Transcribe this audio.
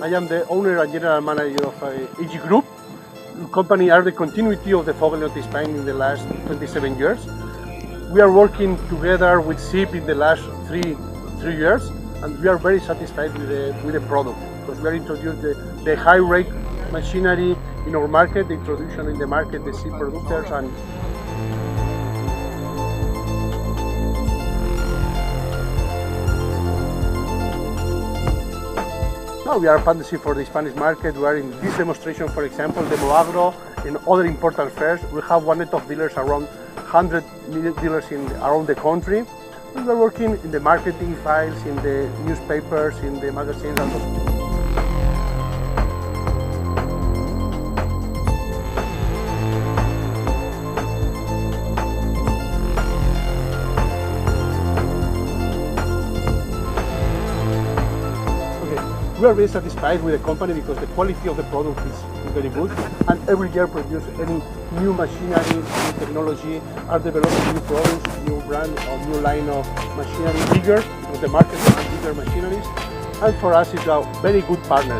I am the owner and general manager of AG Group. The company are the continuity of the VOGEL NOOT in Spain in the last 27 years. We are working together with SIP in the last three years, and we are very satisfied with the product because we are introduced the high rate machinery in our market, the introduction in the market, the SIP producers, and now we are partnership for the Spanish market. We are in this demonstration, for example, DEMO AGRO, in other important fairs. We have one net of dealers, around 100 dealers around the country. And we are working in the marketing files, in the newspapers, in the magazines. We are very satisfied with the company because the quality of the product is very good, and every year produce any new machinery, new technology, are developing new products, new brand or new line of machinery, bigger, because the market has bigger machineries, and for us it's a very good partner.